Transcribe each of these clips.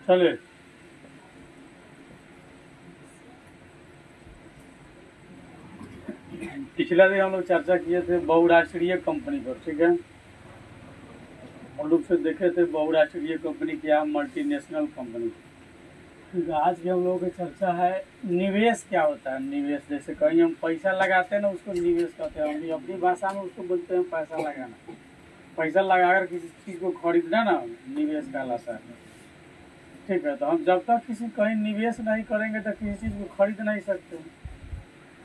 चले। पिछला दिन हम लोग चर्चा किए थे बहुराष्ट्रीय कंपनी पर, ठीक है। हम लोग से देखे थे बहुराष्ट्रीय कंपनी क्या, मल्टीनेशनल कंपनी। ठीक है, आज की हम लोगों की चर्चा है निवेश क्या होता है। निवेश जैसे कहीं हम पैसा लगाते हैं ना, उसको निवेश कहते हैं। हम अपनी भाषा में उसको बोलते हैं पैसा लगाना। पैसा लगाकर किसी चीज़ को खरीदना ना निवेश कहलाता है। ठीक है, तो हम जब तक किसी कहीं निवेश नहीं करेंगे तो किसी चीज़ को खरीद नहीं सकते।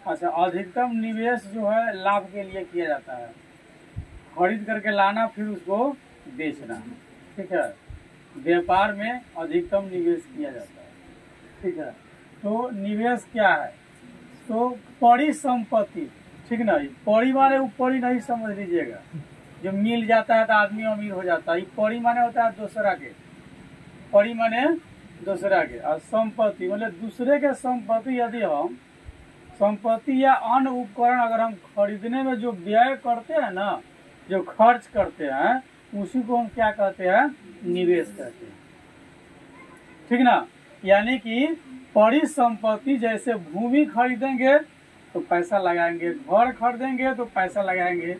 अच्छा, अधिकतम निवेश जो है लाभ के लिए किया जाता है। खरीद करके लाना फिर उसको बेचना, ठीक है। व्यापार में अधिकतम निवेश किया जाता है, ठीक है। तो निवेश क्या है, तो परिसंपत्ति, ठीक ना। परी माने ऊपरी नहीं समझ लीजिएगा, जो मिल जाता है तो आदमी अमीर हो जाता है। परी माने होता है दूसरा के, परी माने दूसरा के, और संपत्ति मतलब दूसरे के संपत्ति। यदि हम संपत्ति या अन्य उपकरण अगर हम खरीदने में जो व्यय करते हैं ना, जो खर्च करते हैं, उसी को हम क्या कहते हैं, निवेश कहते हैं, ठीक ना। यानी कि परिसंपत्ति, जैसे भूमि खरीदेंगे तो पैसा लगाएंगे, घर खरीदेंगे तो पैसा लगाएंगे,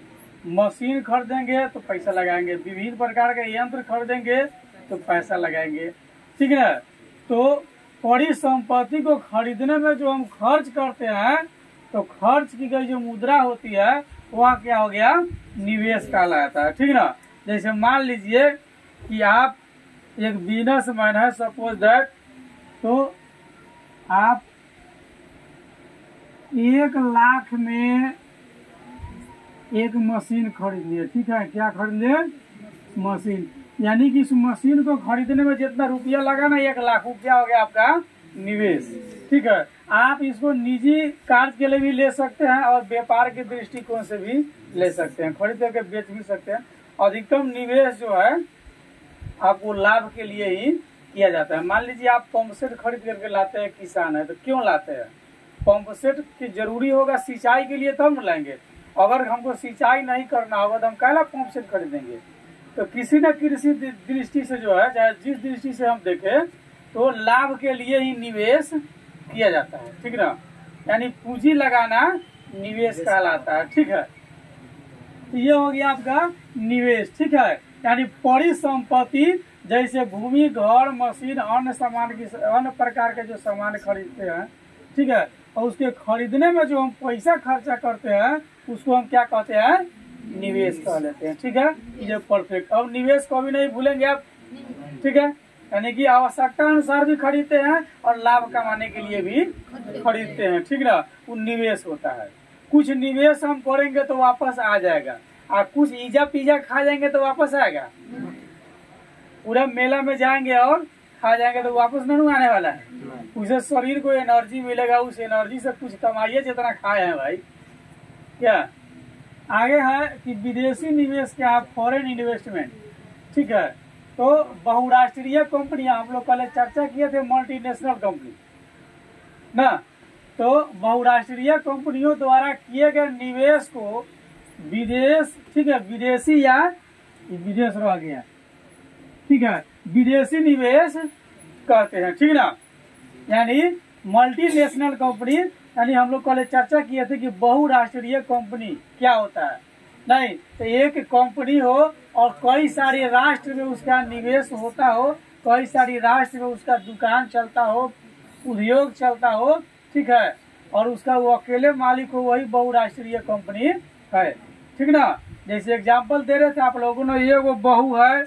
मशीन खरीदेंगे तो पैसा लगाएंगे, विभिन्न प्रकार के यंत्र खरीदेंगे तो पैसा लगाएंगे, ठीक है। तो परिसंपत्ति को खरीदने में जो हम खर्च करते हैं, तो खर्च की गई जो मुद्रा होती है वह क्या हो गया, निवेश कहलाता है, ठीक ना। जैसे मान लीजिए कि आप एक बिजनेसमैन है, सपोज दैट, तो आप 1 लाख में एक मशीन खरीद लिए, ठीक है। क्या खरीद लिए, मशीन। यानी कि इस मशीन को खरीदने में जितना रुपया लगा ना 1 लाख, वो क्या हो गया आपका निवेश, ठीक है। आप इसको निजी कार्य के लिए भी ले सकते हैं और व्यापार के दृष्टिकोण से भी ले सकते हैं, खरीद करके बेच भी सकते हैं। अधिकतम निवेश जो है आपको लाभ के लिए ही किया जाता है। मान लीजिए आप पंप सेट खरीद करके लाते हैं, किसान है तो क्यों लाते हैं, पंप सेट की जरूरी होगा सिंचाई के लिए, तब न लाएंगे। अगर हमको सिंचाई नहीं करना होगा तो हम काला पंप सेट खरीदेंगे। तो किसी न किसी दृष्टि से जो है, चाहे जिस दृष्टि से हम देखें, तो लाभ के लिए ही निवेश किया जाता है, ठीक ना। यानी पूंजी लगाना निवेश कहलाता है, ठीक है। तो ये हो गया आपका निवेश, ठीक है। यानी परिसंपत्ति, जैसे भूमि, घर, मशीन, अन्य सामान की, अन्य प्रकार के जो सामान खरीदते हैं, ठीक है, और उसके खरीदने में जो हम पैसा खर्चा करते हैं, उसको हम क्या कहते हैं, निवेश कह लेते हैं, ठीक है। ये परफेक्ट। अब निवेश को भी नहीं भूलेंगे आप, ठीक है। यानी कि आवश्यकता अनुसार भी खरीदते हैं और लाभ कमाने के लिए भी खरीदते हैं, ठीक ना। वो निवेश होता है। कुछ निवेश हम करेंगे तो वापस आ जाएगा, और कुछ ईजा पिज्जा खा जाएंगे तो वापस आएगा। पूरा मेला में जाएंगे और खा जाएंगे तो वापस नहीं आने वाला है। उसे शरीर को एनर्जी मिलेगा, उस एनर्जी से कुछ कमाइए जितना खाए हैं भाई। क्या आगे है कि विदेशी निवेश क्या है, फॉरेन इन्वेस्टमेंट, ठीक है। तो बहुराष्ट्रीय कंपनियां, हम लोग पहले चर्चा किए थे मल्टीनेशनल कंपनी ना। तो बहुराष्ट्रीय कंपनियों द्वारा किए गए निवेश को विदेश, ठीक है, विदेशी या विदेश रह गया, ठीक है, विदेशी निवेश कहते हैं, ठीक ना। यानी मल्टीनेशनल कंपनी, यानी हम लोग पहले चर्चा किए थे कि बहुराष्ट्रीय कंपनी क्या होता है। नहीं तो एक कंपनी हो और कई सारे राष्ट्र में उसका निवेश होता हो, कई सारी राष्ट्र में उसका दुकान चलता हो, उद्योग चलता हो, ठीक है, और उसका वो अकेले मालिक हो, वही बहुराष्ट्रीय कंपनी है, ठीक ना। जैसे एग्जाम्पल दे रहे थे आप लोगों ने, ये वो बहू है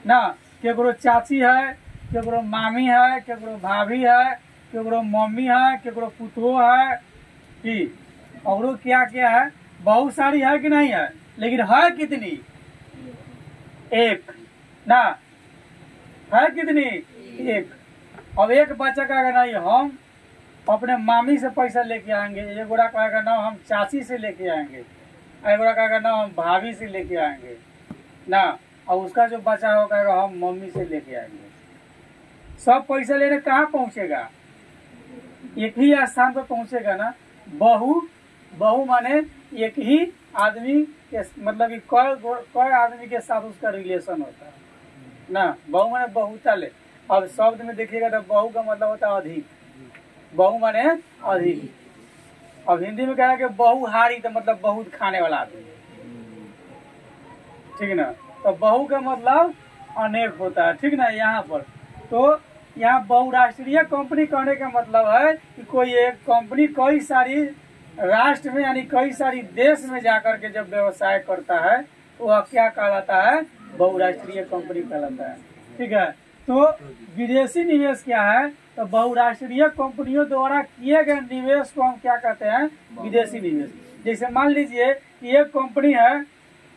ना, केकरो चाची है, केकरो मामी है, केकरो भाभी है, केकरो मम्मी है, केकरो पुतहो है, कि और क्या क्या है, बहुत सारी है कि नहीं है, लेकिन है कितनी, एक ना, है कितनी, एक। अब एक बच्चा कहेगा नहीं हम अपने मामी से पैसा लेके आएंगे, एक गोरा कहेगा ना हम चाची से लेके आएंगे, एक गोरा कहेगा ना हम भाभी से लेके आएंगे ना, और उसका जो बचा हो कहेगा हम मम्मी से लेके आएंगे। सब पैसा लेने कहाँ पहुंचेगा, एक ही स्थान पर पहुंचेगा ना। बहू माने एक ही आदमी के, मतलब कि कई आदमी के साथ उसका रिलेशन होता है ना। बहू माने बहुता ले, अब शब्द में देखिएगा तो बहु का मतलब होता है अधिक, बहु माने अधिक। अब हिंदी में कहा कि बहुहारी तो मतलब बहुत खाने वाला आदमी, ठीक है ना। तो बहु का मतलब अनेक होता है, ठीक ना। यहाँ पर तो यहाँ बहुराष्ट्रीय कंपनी कहने का मतलब है कि कोई एक कंपनी कई सारी राष्ट्र में यानी कई सारी देश में जाकर के जब व्यवसाय करता है तो वह क्या कहलाता है, बहुराष्ट्रीय कंपनी कहलाता है, ठीक है। तो विदेशी निवेश क्या है, तो बहुराष्ट्रीय कंपनियों द्वारा किए गए निवेश को हम क्या कहते हैं, विदेशी निवेश। जैसे मान लीजिए कि एक कंपनी है,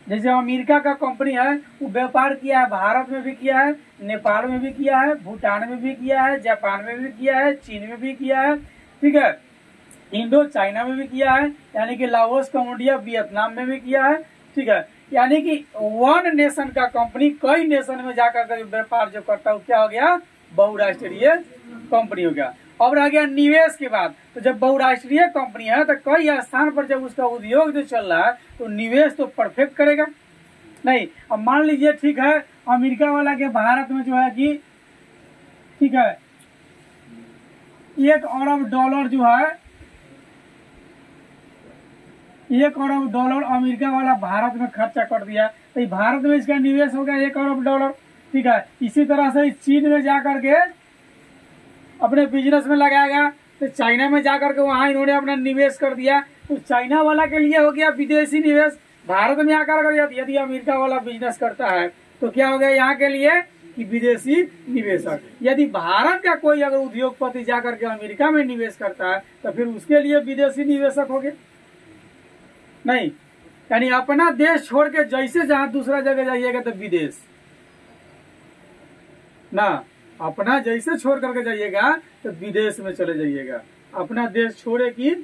जैसे अमेरिका का कंपनी है, वो व्यापार किया है, भारत में भी किया है, नेपाल में भी किया है, भूटान में भी किया है, जापान में भी किया है, चीन में भी किया है, ठीक है, इंडो चाइना में भी किया है, यानी कि लाओस कंबोडिया वियतनाम में भी किया है, ठीक है। यानी कि वन नेशन का कंपनी कई नेशन में जाकर के व्यापार जो करता है क्या हो गया, बहुराष्ट्रीय कंपनी हो गया। अब रह गया निवेश के बाद, तो जब बहुराष्ट्रीय कंपनी है तो कई स्थान पर जब उसका उद्योग जो चल रहा है तो निवेश तो परफेक्ट करेगा नहीं। अब मान लीजिए ठीक है, अमेरिका वाला के भारत में जो है कि ठीक है $1 अरब जो है, $1 अरब अमेरिका वाला भारत में खर्चा कर दिया, तो भारत में इसका निवेश हो गया $1 अरब, ठीक है। इसी तरह से चीन में जाकर के अपने बिजनेस में लगाएगा, तो चाइना में जाकर के वहां इन्होंने अपना निवेश कर दिया, तो चाइना वाला के लिए हो गया विदेशी निवेश। भारत में आकर यदि अमेरिका वाला बिजनेस करता है तो क्या हो गया यहाँ के लिए कि विदेशी निवेशक। यदि भारत का कोई अगर उद्योगपति जाकर के अमेरिका में निवेश करता है तो फिर उसके लिए विदेशी निवेशक हो गए नहीं। यानी अपना देश छोड़ के जैसे जहां दूसरा जगह जाइएगा तो विदेश ना, अपना जैसे छोड़ करके जाइएगा तो विदेश में चले जाइएगा। अपना देश छोड़े कि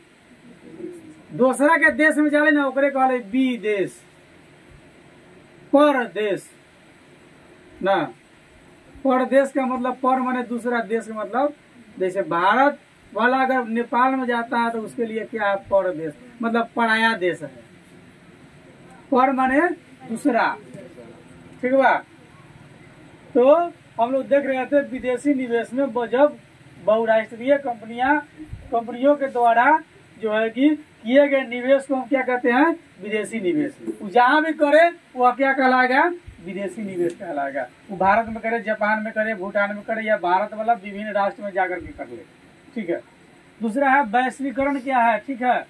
दूसरा के देश में जाले ना, ओकरे कहले विदेश, परदेश ना। परदेश का मतलब पर माने दूसरा देश का मतलब, जैसे भारत वाला अगर नेपाल में जाता है तो उसके लिए क्या है, परदेश मतलब पराया देश है, पर माने दूसरा, ठीक बा। तो हम लोग देख रहे थे विदेशी निवेश में जब बहुराष्ट्रीय कंपनियों के द्वारा जो है कि किए गए निवेश को हम क्या कहते हैं, विदेशी निवेश। वो जहाँ भी करे वो क्या कहलाएगा, विदेशी निवेश कहलाएगा। वो भारत में करे, जापान में करे, भूटान में करे, या भारत वाला विभिन्न राष्ट्र में जाकर के कर ले, ठीक है। दूसरा है वैश्वीकरण, क्या है, ठीक है,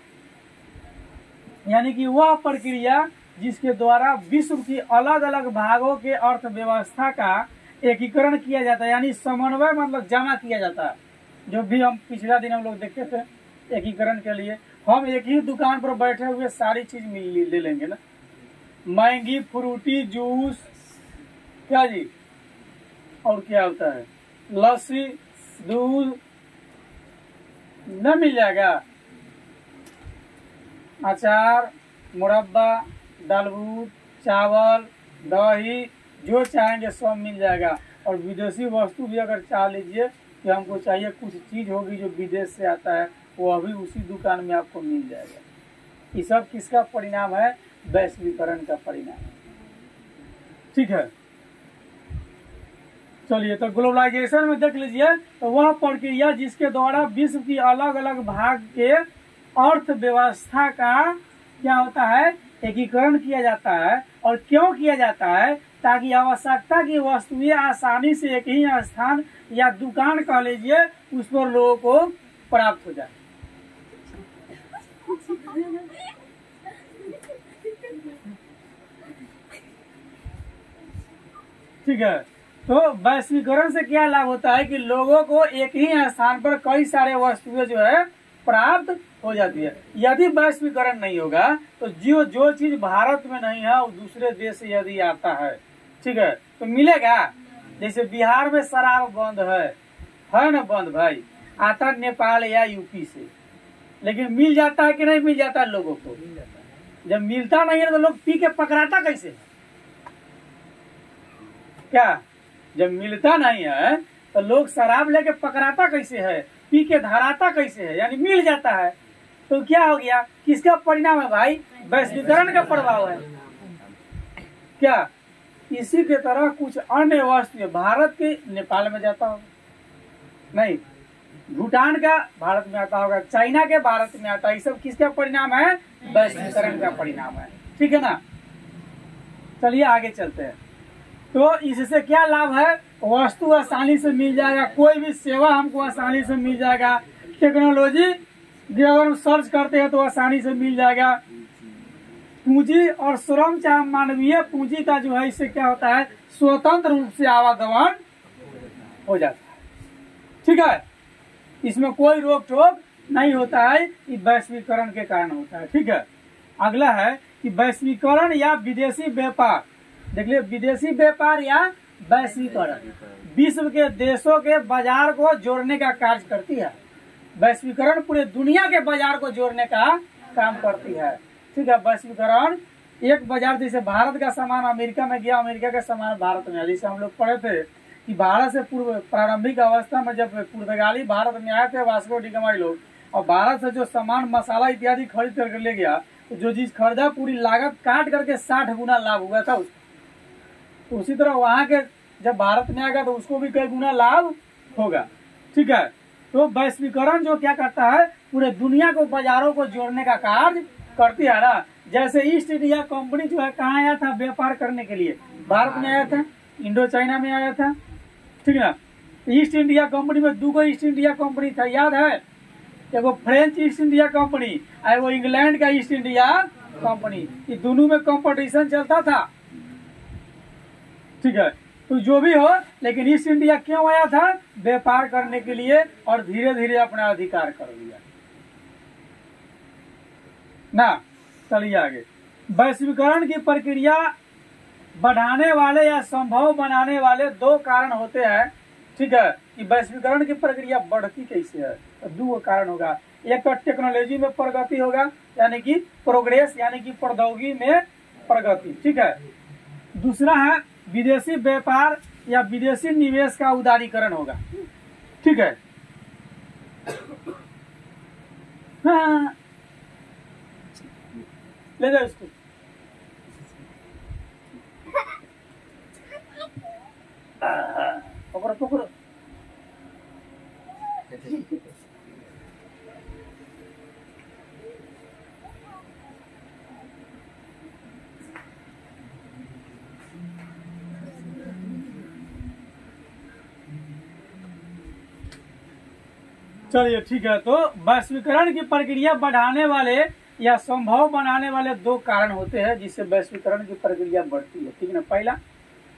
यानी कि वह प्रक्रिया जिसके द्वारा विश्व की अलग अलग भागों के अर्थव्यवस्था का एकीकरण किया जाता है, यानी समन्वय मतलब जमा किया जाता है। जो भी हम पिछला दिन हम लोग देखे थे एकीकरण के लिए, हम एक ही दुकान पर बैठे हुए सारी चीज ले लेंगे ना, मैगी, फ्रूटी, जूस, क्या जी, और क्या होता है, लस्सी, दूध न मिल जाएगा, अचार, मुरब्बा, दालबूट, चावल, दही, जो चाहेंगे सब मिल जाएगा। और विदेशी वस्तु भी अगर चाह लीजिए कि हमको चाहिए कुछ चीज होगी जो विदेश से आता है, वो अभी उसी दुकान में आपको मिल जाएगा। ये सब किसका परिणाम है, वैश्वीकरण का परिणाम, ठीक है। चलिए, तो ग्लोबलाइजेशन में देख लीजिए, तो वह प्रक्रिया जिसके द्वारा विश्व की अलग अलग भाग के अर्थव्यवस्था का क्या होता है, एकीकरण किया जाता है। और क्यों किया जाता है, ताकि आवश्यकता की वस्तुएं आसानी से एक ही स्थान या दुकान कह लीजिए उस पर लोगों को प्राप्त हो जाए। ठीक है, तो वैश्वीकरण से क्या लाभ होता है कि लोगों को एक ही स्थान पर कई सारे वस्तुएं जो है प्राप्त हो जाती है। यदि वैश्वीकरण नहीं होगा तो जो चीज भारत में नहीं है वो दूसरे देश से यदि आता है, ठीक है, तो मिलेगा। जैसे बिहार में शराब बंद है ना, बंद भाई, आता नेपाल या यूपी से, लेकिन मिल जाता है कि नहीं मिल जाता है लोगों को। जब मिलता नहीं है तो लोग पी के पकड़ाता कैसे, क्या, जब मिलता नहीं है तो लोग शराब लेके पकड़ाता कैसे है, पी के धराता कैसे है, यानी मिल जाता है। तो क्या हो गया, किसका परिणाम है भाई, वैश्वीकरण का प्रभाव है। क्या इसी के तरह कुछ अन्य वस्तु भारत के नेपाल में जाता होगा, नहीं भूटान का भारत में आता होगा, चाइना के भारत में आता है। ये सब किसका परिणाम है? वैश्वीकरण का परिणाम है। ठीक है ना। चलिए आगे चलते हैं। तो इससे क्या लाभ है? वस्तु आसानी से मिल जाएगा, कोई भी सेवा हमको आसानी से मिल जाएगा। टेक्नोलॉजी अगर हम सर्च करते हैं तो आसानी से मिल जाएगा। पूंजी और श्रम चाहे मानवीय पूंजी का जो है इससे क्या होता है? स्वतंत्र रूप से आवागमन हो जाता है। ठीक है, इसमें कोई रोक टोक नहीं होता है, ये वैश्वीकरण के कारण होता है। ठीक है, अगला है कि वैश्वीकरण या विदेशी व्यापार। देख लिये, विदेशी व्यापार या वैश्वीकरण विश्व के देशों के बाजार को जोड़ने का कार्य करती है। वैश्वीकरण पूरे दुनिया के बाजार को जोड़ने का काम करती है। ठीक है, वैश्वीकरण एक बाजार, जैसे भारत का सामान अमेरिका में गया, अमेरिका का सामान भारत में। जैसे हम लोग पढ़े थे कि भारत से पूर्व प्रारंभिक अवस्था में जब पुर्तगाली भारत में आए थे, वास्को डी गामा लोग, और भारत से जो सामान मसाला इत्यादि खरीद करके ले गया, तो जो चीज खरीदा पूरी लागत काट करके 60 गुना लाभ हुआ था उसको। तो उसी तरह वहां के जब भारत में आएगा तो उसको भी कई गुना लाभ होगा। ठीक है, तो वैश्वीकरण जो क्या करता है? पूरे दुनिया को बाजारों को जोड़ने का कार्य करती है ना। जैसे ईस्ट इंडिया कंपनी जो है कहाँ आया था व्यापार करने के लिए? भारत में आया था, इंडो चाइना में आया था। ठीक है ना। ईस्ट इंडिया कंपनी में 2 ईस्ट इंडिया कंपनी था, याद है? एगो फ्रेंच ईस्ट इंडिया कंपनी और वो इंग्लैंड का ईस्ट इंडिया कंपनी, ये दोनों में कंपटीशन चलता था। ठीक है, तो जो भी हो, लेकिन ईस्ट इंडिया क्यों आया था? व्यापार करने के लिए, और धीरे धीरे अपना अधिकार कर लिया ना। चलिए आगे। वैश्वीकरण की प्रक्रिया बढ़ाने वाले या संभव बनाने वाले 2 कारण होते हैं। ठीक है, कि वैश्वीकरण की प्रक्रिया बढ़ती कैसे है? तो 2 कारण होगा। एक तो टेक्नोलॉजी में प्रगति होगा, यानी कि प्रोग्रेस, यानी कि प्रौद्योगिकी में प्रगति। ठीक है। दूसरा है विदेशी व्यापार या विदेशी निवेश का उदारीकरण होगा। ठीक है। हाँ, ले जाओ इसको। पकड़ो पकड़ो। चलिए ठीक है। तो वैश्वीकरण की प्रक्रिया बढ़ाने वाले या संभव बनाने वाले 2 कारण होते हैं जिससे वैश्वीकरण की प्रक्रिया बढ़ती है। ठीक है ना। पहला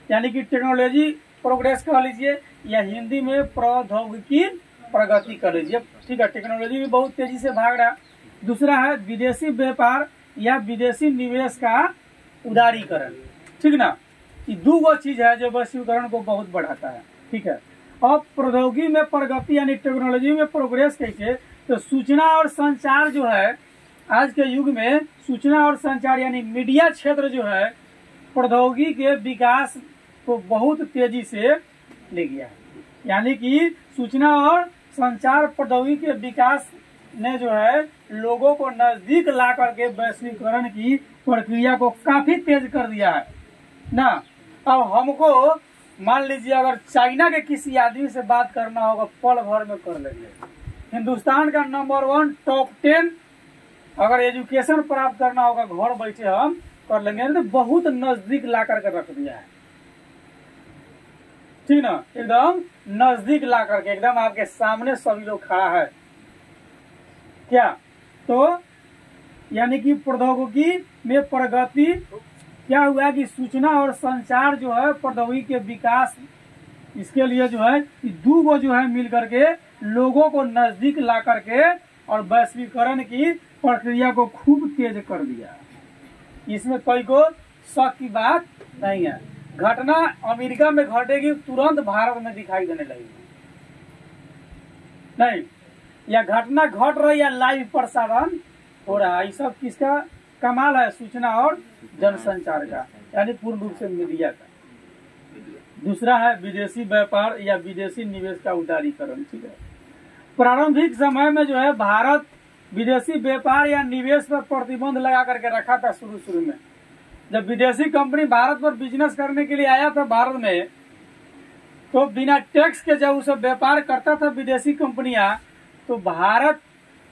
यानी कि टेक्नोलॉजी प्रोग्रेस कर लीजिए, या हिंदी में प्रौद्योगिकी प्रगति कर लीजिए। ठीक है, टेक्नोलॉजी भी बहुत तेजी से भाग रहा है। दूसरा है विदेशी व्यापार या विदेशी निवेश का उदारीकरण। ठीक ना। ये 2 चीज है जो वैश्वीकरण को बहुत बढ़ाता है। ठीक है। अब प्रौद्योगिकी में प्रगति यानी टेक्नोलॉजी में प्रोग्रेस कैसे? तो सूचना और संचार जो है, आज के युग में सूचना और संचार यानी मीडिया क्षेत्र जो है प्रौद्योगिकी के विकास को बहुत तेजी से ले गया है। यानी कि सूचना और संचार प्रौद्योगिकी के विकास ने जो है लोगों को नजदीक ला करके वैश्वीकरण की प्रक्रिया को काफी तेज कर दिया है ना। अब हमको मान लीजिए अगर चाइना के किसी आदमी से बात करना होगा, पल भर में कर लेंगे। हिंदुस्तान का नंबर 1 टॉप 10 अगर एजुकेशन प्राप्त करना होगा घर बैठे हम कर लेंगे। तो बहुत नजदीक ला करके रख दिया है। ठीक ना, एकदम नजदीक ला करके, एकदम आपके सामने सभी लोग खड़ा है क्या। तो यानी कि प्रौद्योगिकी में प्रगति क्या हुआ कि सूचना और संचार जो है प्रौद्योगिकी के विकास, इसके लिए जो है 2 जो है मिल करके लोगों को नजदीक ला करके और वैश्वीकरण की प्रक्रिया को खूब तेज कर दिया। इसमें कोई को शक की बात नहीं है। घटना अमेरिका में घटेगी तुरंत भारत में दिखाई देने लगेगी नहीं, या घटना घट रही है लाइव प्रसारण हो रहा है। ये सब किसका कमाल है? सूचना और जनसंचार का, यानी पूर्ण रूप से मीडिया का। दूसरा है विदेशी व्यापार या विदेशी निवेश का उदारीकरण। ठीक है। प्रारंभिक समय में जो है भारत विदेशी व्यापार या निवेश पर प्रतिबंध लगा करके रखा था शुरू में, जब विदेशी कंपनी भारत पर बिजनेस करने के लिए आया था भारत में, तो बिना टैक्स के जब उसे व्यापार करता था विदेशी कंपनियां, तो भारत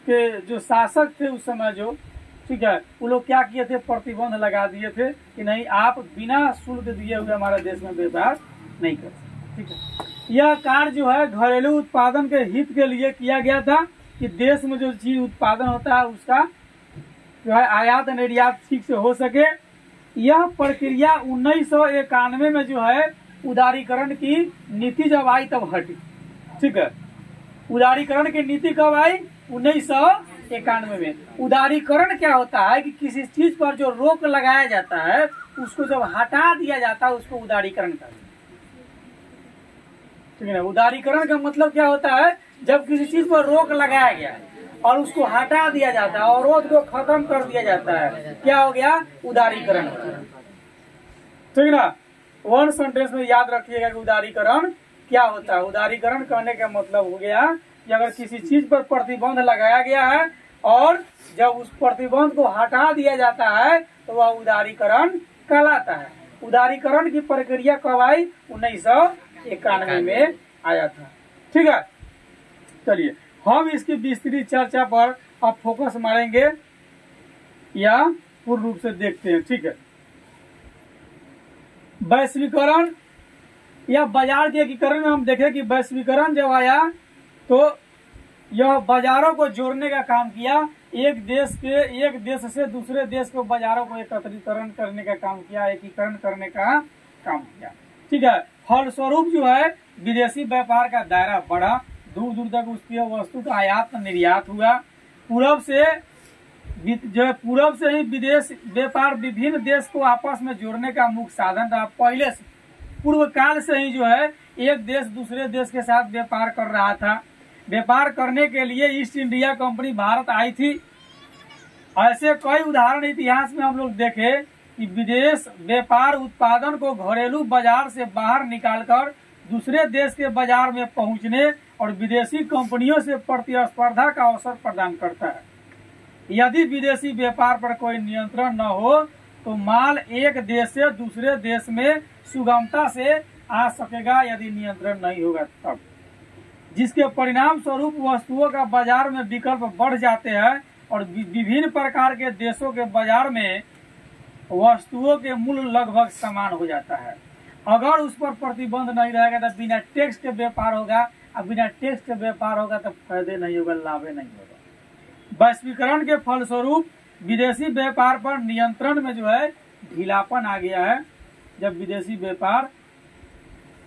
के जो शासक थे उस समय जो, ठीक है, वो लोग क्या किए थे, प्रतिबंध लगा दिए थे कि नहीं, आप बिना शुल्क दिए हुए हमारे देश में व्यापार नहीं कर सकते। ठीक है, यह कार्य जो है घरेलू उत्पादन के हित के लिए किया गया था कि देश में जो चीज उत्पादन होता है उसका जो है आयात निर्यात ठीक से हो सके। यह प्रक्रिया 1991 में जो है उदारीकरण की नीति जब आई तब हटी। ठीक है, उदारीकरण की नीति कब आई? 1991 में। उदारीकरण क्या होता है कि किसी चीज पर जो रोक लगाया जाता है उसको जब हटा दिया जाता है उसको उदारीकरण कहते हैं। ठीक है ना, उदारीकरण का मतलब क्या होता है, जब किसी चीज पर रोक लगाया गया है और उसको हटा दिया जाता है, अवरोध को खत्म कर दिया जाता है, क्या हो गया? उदारीकरण। ठीक ना, वन सेंटेंस में याद रखिएगा कि उदारीकरण क्या होता है। उदारीकरण करने का मतलब हो गया कि अगर किसी चीज पर प्रतिबंध लगाया गया है और जब उस प्रतिबंध को हटा दिया जाता है तो वह उदारीकरण कहलाता है। उदारीकरण की प्रक्रिया कब आई? 1991 में आया था। ठीक है, चलिए हम इसकी विस्तृत चर्चा पर अब फोकस मारेंगे या पूर्ण रूप से देखते हैं। ठीक है, वैश्वीकरण या बाजार के एकीकरण में हम देखें कि वैश्वीकरण जब आया तो यह बाजारों को जोड़ने का काम किया। एक देश से दूसरे देश को बाजारों को एकत्रीकरण करने का काम किया, एकीकरण करने का काम किया। ठीक है, फलस्वरूप जो है विदेशी व्यापार का दायरा बढ़ा, दूर दूर तक उसकी वस्तु का आयात निर्यात हुआ। पूरब से ही विदेश व्यापार विभिन्न देश को आपस में जोड़ने का मुख्य साधन था। पहले से पूर्व काल से ही जो है एक देश दूसरे देश के साथ व्यापार कर रहा था। व्यापार करने के लिए ईस्ट इंडिया कंपनी भारत आई थी। ऐसे कई उदाहरण इतिहास में हम लोग देखे कि विदेश व्यापार उत्पादन को घरेलू बाजार से बाहर निकालकर दूसरे देश के बाजार में पहुंचने और विदेशी कंपनियों से प्रतिस्पर्धा का अवसर प्रदान करता है। यदि विदेशी व्यापार पर कोई नियंत्रण न हो तो माल एक देश से दूसरे देश में सुगमता से आ सकेगा, यदि नियंत्रण नहीं होगा तब, जिसके परिणाम स्वरूप वस्तुओं का बाजार में विकल्प बढ़ जाते हैं और विभिन्न प्रकार के देशों के बाजार में वस्तुओं के मूल्य लगभग समान हो जाता है। अगर उस पर प्रतिबंध नहीं रहेगा तो बिना टैक्स के व्यापार होगा, और बिना टैक्स के व्यापार होगा तो फायदे नहीं होगा, लाभ नहीं होगा। वैश्वीकरण के फलस्वरूप विदेशी व्यापार पर नियंत्रण में जो है ढीलापन आ गया है। जब विदेशी व्यापार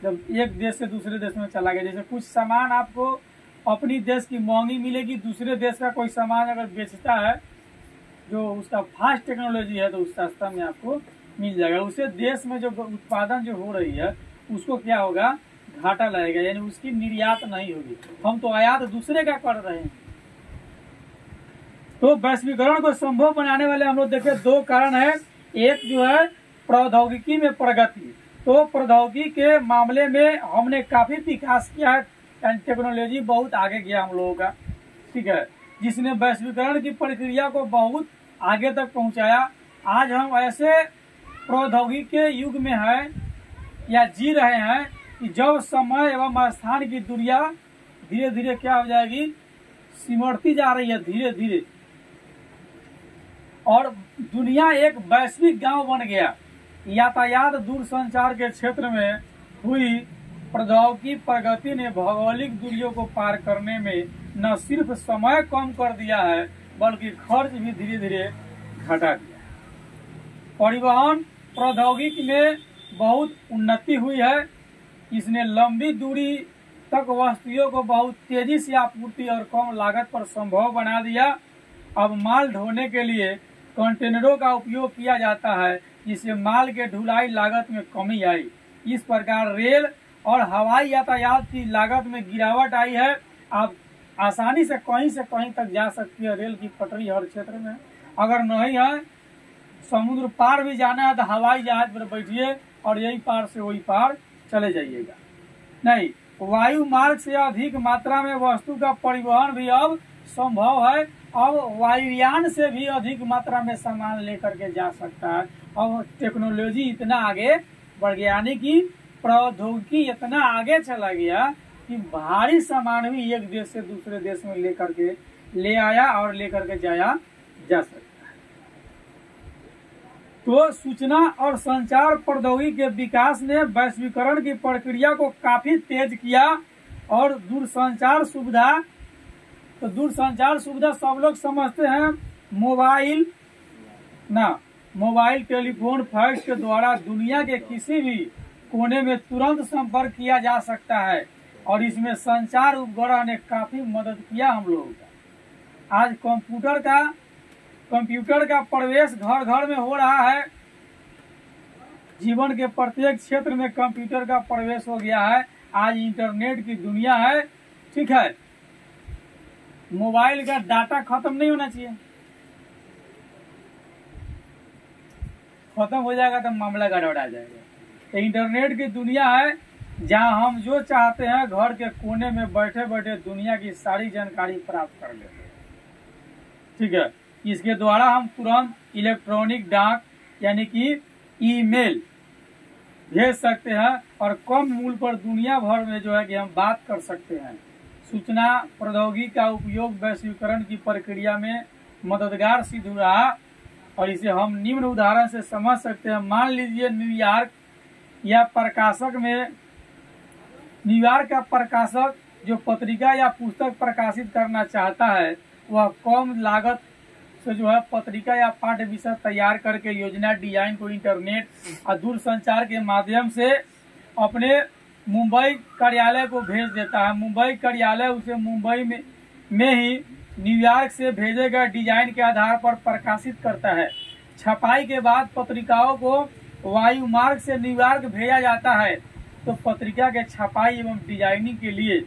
जब एक देश से दूसरे देश में चला गया, जैसे कुछ सामान आपको अपनी देश की महंगी मिलेगी, दूसरे देश का कोई सामान अगर बेचता है जो उसका फास्ट टेक्नोलॉजी है तो उस सस्ता में आपको मिल जाएगा। उसे देश में जो उत्पादन जो हो रही है उसको क्या होगा? घाटा लगेगा, यानी उसकी निर्यात नहीं होगी। हम तो आयात दूसरे का कर रहे हैं। तो वैश्वीकरण को संभव बनाने वाले हम लोग देखे दो कारण है। एक जो है प्रौद्योगिकी में प्रगति, तो प्रौद्योगिकी के मामले में हमने काफी विकास किया है, टेक्नोलॉजी बहुत आगे गया हम लोगों का। ठीक है, जिसने वैश्वीकरण की प्रक्रिया को बहुत आगे तक पहुंचाया। आज हम ऐसे प्रौद्योगिकी के युग में हैं या जी रहे हैं कि जब समय एवं स्थान की दूरियां धीरे धीरे क्या हो जाएगी? सिमटती जा रही है धीरे धीरे, और दुनिया एक वैश्विक गांव बन गया। यातायात दूरसंचार के क्षेत्र में हुई प्रौद्योगिकी प्रगति ने भौगोलिक दूरियों को पार करने में न सिर्फ समय कम कर दिया है बल्कि खर्च भी धीरे धीरे घटा दिया। परिवहन प्रौद्योगिकी में बहुत उन्नति हुई है। इसने लंबी दूरी तक वस्तुओं को बहुत तेजी से आपूर्ति और कम लागत पर संभव बना दिया। अब माल ढोने के लिए कंटेनरों का उपयोग किया जाता है, जिससे माल के ढुलाई लागत में कमी आई। इस प्रकार रेल और हवाई यातायात की लागत में गिरावट आई है। आप आसानी से कहीं तक जा सकती है। रेल की पटरी हर क्षेत्र में, अगर नहीं है समुद्र पार भी जाना है तो हवाई जहाज पर बैठिए और यही पार से वही पार चले जाइएगा। नहीं, वायु मार्ग से अधिक मात्रा में वस्तु का परिवहन भी अब संभव है। अब वायुयान से भी अधिक मात्रा में सामान लेकर के जा सकता है अब टेक्नोलॉजी इतना आगे बढ़ गया, यानी कि प्रौद्योगिकी इतना आगे चला गया कि भारी सामान भी एक देश से दूसरे देश में लेकर के ले आया और लेकर के जाया जा सकता है। तो सूचना और संचार प्रौद्योगिकी के विकास ने वैश्वीकरण की प्रक्रिया को काफी तेज किया और दूरसंचार सुविधा, तो दूरसंचार सुविधा सब लोग समझते हैं मोबाइल टेलीफोन फैक्स के द्वारा दुनिया के किसी भी कोने में तुरंत संपर्क किया जा सकता है और इसमें संचार उपग्रह ने काफी मदद किया हम लोगों का। आज कंप्यूटर का प्रवेश घर घर में हो रहा है, जीवन के प्रत्येक क्षेत्र में कंप्यूटर का प्रवेश हो गया है। आज इंटरनेट की दुनिया है, ठीक है। मोबाइल का डाटा खत्म नहीं होना चाहिए, खत्म हो जाएगा तो मामला गड़बड़ आ जाएगा। तो इंटरनेट की दुनिया है जहां हम जो चाहते हैं घर के कोने में बैठे बैठे दुनिया की सारी जानकारी प्राप्त कर लेते हैं, ठीक है। इसके द्वारा हम तुरंत इलेक्ट्रॉनिक डाक यानी कि ईमेल भेज सकते हैं और कम मूल्य पर दुनिया भर में जो है कि हम बात कर सकते हैं। सूचना प्रौद्योगिकी का उपयोग वैश्वीकरण की प्रक्रिया में मददगार सिद्ध हुआ और इसे हम निम्न उदाहरण से समझ सकते हैं। मान लीजिए न्यूयॉर्क का प्रकाशक जो पत्रिका या पुस्तक प्रकाशित करना चाहता है वह कम लागत से जो है पत्रिका या पाठ्य विषय तैयार करके योजना डिजाइन को इंटरनेट और दूरसंचार के माध्यम से अपने मुंबई कार्यालय को भेज देता है। मुंबई कार्यालय उसे मुंबई में ही न्यूयॉर्क से भेजे गए डिजाइन के आधार पर प्रकाशित करता है। छपाई के बाद पत्रिकाओं को वायु मार्ग से न्यूयॉर्क भेजा जाता है। तो पत्रिका के छपाई एवं डिजाइनिंग के लिए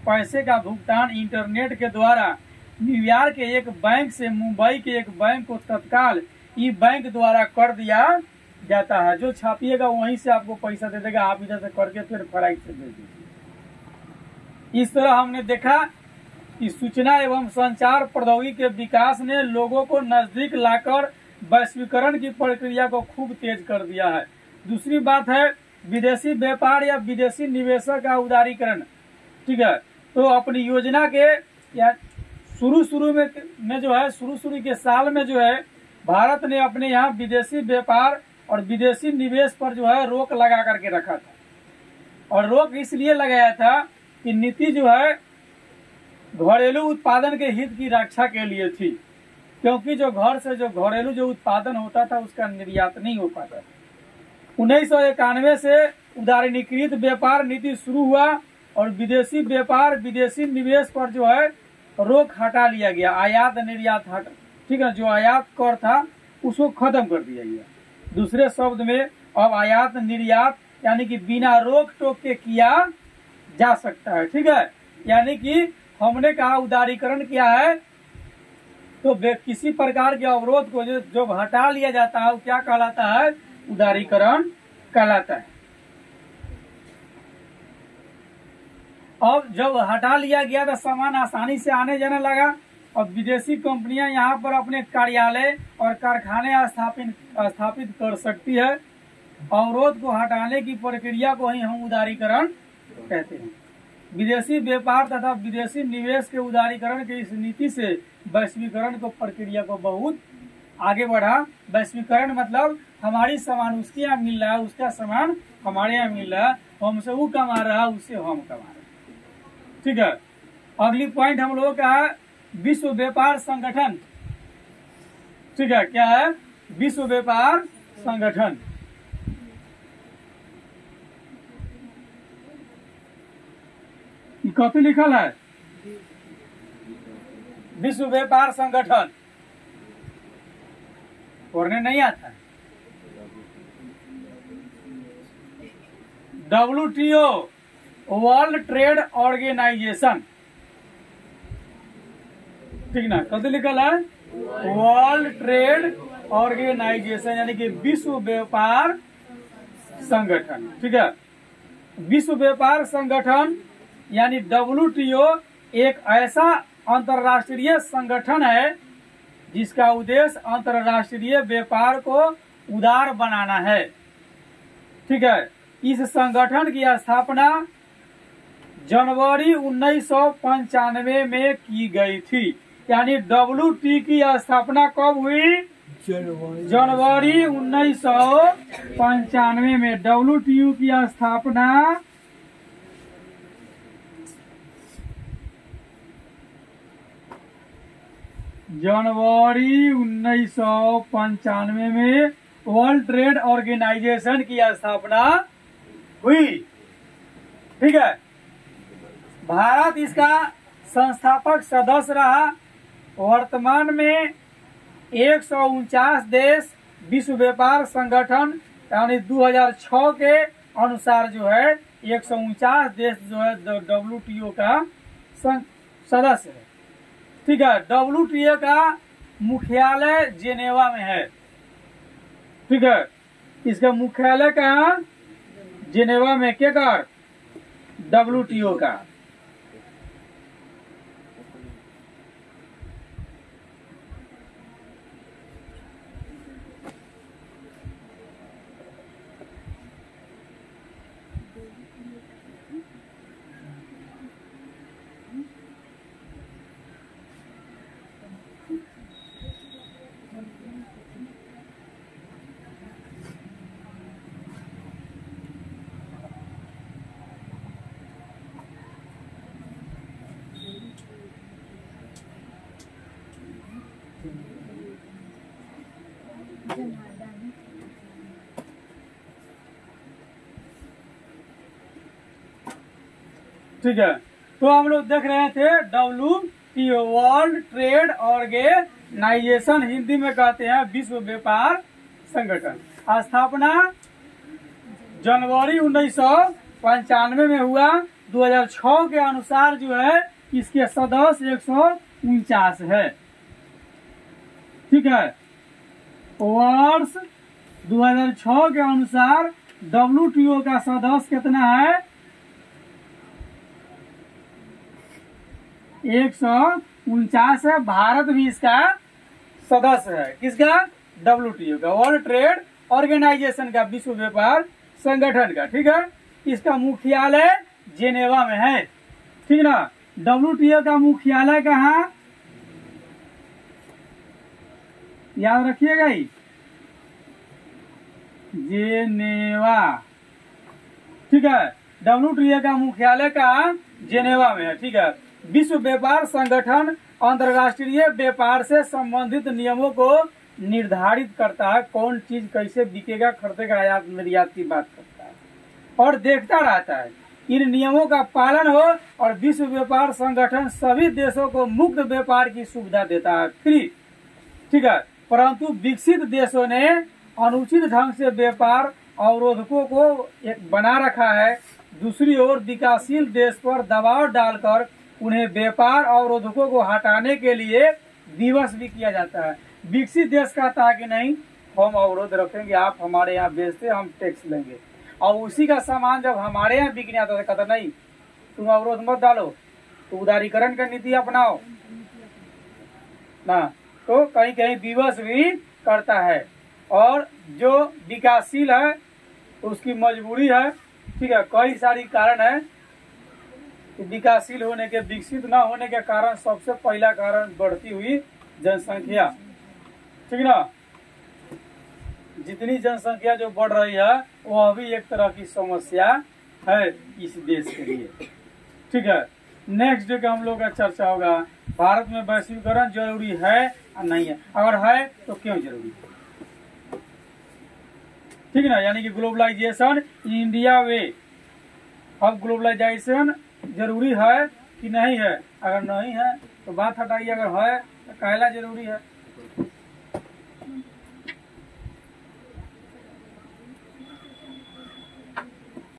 पैसे का भुगतान इंटरनेट के द्वारा न्यूयॉर्क के एक बैंक से मुंबई के एक बैंक को तत्काल ई बैंक द्वारा कर दिया जाता है। जो छापिएगा वहीं से आपको पैसा दे देगा, आप इधर से करके फिर फ्लाइट से भेज दीजिए। इस तरह हमने देखा कि सूचना एवं संचार प्रौद्योगिकी के विकास ने लोगों को नजदीक लाकर वैश्वीकरण की प्रक्रिया को खूब तेज कर दिया है। दूसरी बात है विदेशी व्यापार या विदेशी निवेशक का उदारीकरण, ठीक है। तो अपनी योजना के या शुरू के साल में जो है भारत ने अपने यहाँ विदेशी व्यापार और विदेशी निवेश पर जो है रोक लगा करके रखा था। और रोक इसलिए लगाया था कि नीति जो है घरेलू उत्पादन के हित की रक्षा के लिए थी, क्योंकि जो घरेलू जो उत्पादन होता था उसका निर्यात नहीं हो पाता। 1991 से उदारीकृत व्यापार नीति शुरू हुआ और विदेशी व्यापार विदेशी निवेश पर जो है रोक हटा लिया गया। आयात निर्यात ठीक है, जो आयात कर था उसको खत्म कर दिया गया। दूसरे शब्द में अब आयात निर्यात यानी कि बिना रोक टोक के किया जा सकता है, ठीक है। यानी कि हमने कहा उदारीकरण क्या है, तो किसी प्रकार के अवरोध को जो हटा लिया जाता है वो क्या कहलाता है, उदारीकरण कहलाता है। अब जब हटा लिया गया तो सामान आसानी से आने जाने लगा और विदेशी कंपनियां यहाँ पर अपने कार्यालय और कारखाने स्थापित कर सकती है। अवरोध को हटाने की प्रक्रिया को ही हम उदारीकरण कहते हैं। विदेशी व्यापार तथा विदेशी निवेश के उदारीकरण की इस नीति से वैश्वीकरण को प्रक्रिया को बहुत आगे बढ़ा। वैश्वीकरण मतलब हमारी सामान उसके यहाँ मिल रहा है, उसका सामान हमारे यहाँ मिल रहा है, हमसे वो कमा रहा है, उससे हम कमा रहे हैं, ठीक है। अगली पॉइंट हम लोगों का है विश्व व्यापार संगठन, ठीक है। क्या है विश्व व्यापार संगठन? कॉपी लिखल है विश्व व्यापार संगठन, पढ़ने नहीं आता। WTO वर्ल्ड ट्रेड ऑर्गेनाइजेशन, ठीक ना, कभी लिखल है वर्ल्ड ट्रेड ऑर्गेनाइजेशन यानी कि विश्व व्यापार संगठन, ठीक है। विश्व व्यापार संगठन यानी WTO एक ऐसा अंतर्राष्ट्रीय संगठन है जिसका उद्देश्य अंतर्राष्ट्रीय व्यापार को उदार बनाना है। ठीक है, इस संगठन की स्थापना जनवरी 1995 में की गई थी। यानी WT की स्थापना कब हुई? जनवरी 1995 में WTO की स्थापना जनवरी 1995 में वर्ल्ड ट्रेड ऑर्गेनाइजेशन की स्थापना हुई। ठीक है, भारत इसका संस्थापक सदस्य रहा। वर्तमान में 149 देश विश्व व्यापार संगठन यानी 2006 के अनुसार जो है 149 देश जो है WTO का सदस्य है। ठीक है, WTO का मुख्यालय जेनेवा में है। ठीक है, इसका मुख्यालय कहाँ? जेनेवा में। क्या कर? WTO का। ठीक है, तो हम लोग देख रहे थे WTO world trade organisation, Hindi में कहते हैं विश्व व्यापार संगठन। स्थापना जनवरी 1995 में हुआ। 2006 के अनुसार जो है इसके सदस्य 149 है। ठीक है, वर्ष 2006 के अनुसार WTO का सदस्य कितना है? 149 है। भारत भी इसका सदस्य है। किसका? WTO का, वर्ल्ड ट्रेड ऑर्गेनाइजेशन का, विश्व व्यापार संगठन का। ठीक है, इसका मुख्यालय जेनेवा में है। ठीक ना? WTO का मुख्यालय कहाँ? याद रखिएगा ही, जेनेवा। ठीक है, WTO का मुख्यालय कहाँ? जेनेवा में है। ठीक है, विश्व व्यापार संगठन अंतर्राष्ट्रीय व्यापार से संबंधित नियमों को निर्धारित करता है। कौन चीज कैसे बिकेगा, खरीदेगा, आयात निर्यात की बात करता है और देखता रहता है इन नियमों का पालन हो। और विश्व व्यापार संगठन सभी देशों को मुक्त व्यापार की सुविधा देता है, फ्री। ठीक है, परंतु विकसित देशों ने अनुचित ढंग से व्यापार अवरोधकों को एक बना रखा है। दूसरी ओर विकासशील देश पर दबाव डालकर उन्हें व्यापार अवरोधकों को हटाने के लिए दिवस भी किया जाता है। विकसित देश कहता है कि नहीं, हम अवरोध रखेंगे, आप हमारे यहाँ बेचते, हम टैक्स लेंगे। और उसी का सामान जब हमारे यहाँ बिकने आता है कहता नहीं, तुम अवरोध मत डालो, तो उदारीकरण का नीति अपनाओ ना। तो कहीं कहीं दिवस भी करता है। और जो विकासशील है उसकी मजबूरी है। ठीक है, कई सारी कारण है विकासशील होने के, विकसित न होने के कारण। सबसे पहला कारण बढ़ती हुई जनसंख्या। ठीक ना? जितनी जनसंख्या जो बढ़ रही है वो अभी एक तरह की समस्या है इस देश के लिए। ठीक है, नेक्स्ट डे का हम लोग का चर्चा होगा, भारत में वैश्वीकरण जरूरी है या नहीं है, अगर है तो क्यों जरूरी है। ठीक ना? यानी कि ग्लोबलाइजेशन इंडिया वे। अब ग्लोबलाइजेशन जरूरी है कि नहीं है? अगर नहीं है तो बात हटाइए, अगर है तो कहला जरूरी है।